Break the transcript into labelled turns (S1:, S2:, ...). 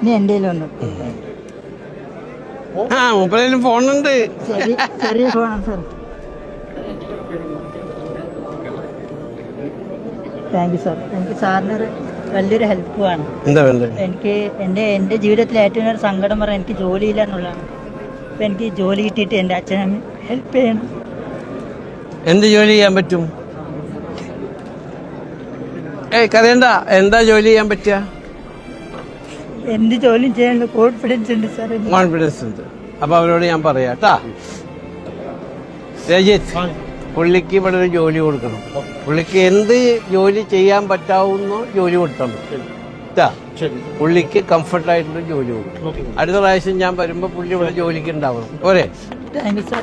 S1: ഇനി എൻ്റെ കയ്യിലുണ്ട്.
S2: മൊബൈലിൽ ഫോണുണ്ട്.
S1: ചെറിയ ഫോണാണ് സാർ. Thank you sir. എനിക്ക് സാറിനൊരു വലിയൊരു ഹെൽപ്പ് വേണം.
S2: എന്താ വേണ്ടത്?
S1: എനിക്ക് എൻ്റെ ജീവിതത്തിൽ ഏറ്റവും ഒരു സങ്കടം പറയാൻ എനിക്ക് ജോലിയില്ല എന്നുള്ളതാണ്. അപ്പം എനിക്ക് ജോലി കിട്ടിയിട്ട് എൻ്റെ അച്ഛനെ ഹെൽപ്പ് ചെയ്യണം.
S2: എന്ത് ജോലി ചെയ്യാൻ പറ്റും? കരയണ്ട. എന്താ ജോലി ചെയ്യാൻ പറ്റുക?
S1: എന്ത് ജോലിയും ചെയ്യാനുള്ള കോൺഫിഡൻസ് ഉണ്ട് സാർ.
S2: കോൺഫിഡൻസ് ഉണ്ട്. അപ്പൊ അവരോട് ഞാൻ പറയാം കേട്ടാ. രജിത്ത്, പുള്ളിക്ക് ഇവിടെ ഒരു ജോലി കൊടുക്കണം. പുള്ളിക്ക് എന്ത് ജോലി ചെയ്യാൻ പറ്റാവുന്നോ ജോലി കൊടുക്കണം. പുള്ളിക്ക് കംഫർട്ടായിട്ടുള്ള ജോലി കൊടുക്കണം. അടുത്ത പ്രാവശ്യം ഞാൻ വരുമ്പോ പുള്ളി ഇവിടെ ജോലിക്ക് ഉണ്ടാവണം. പോരെ?
S1: Thank you sir.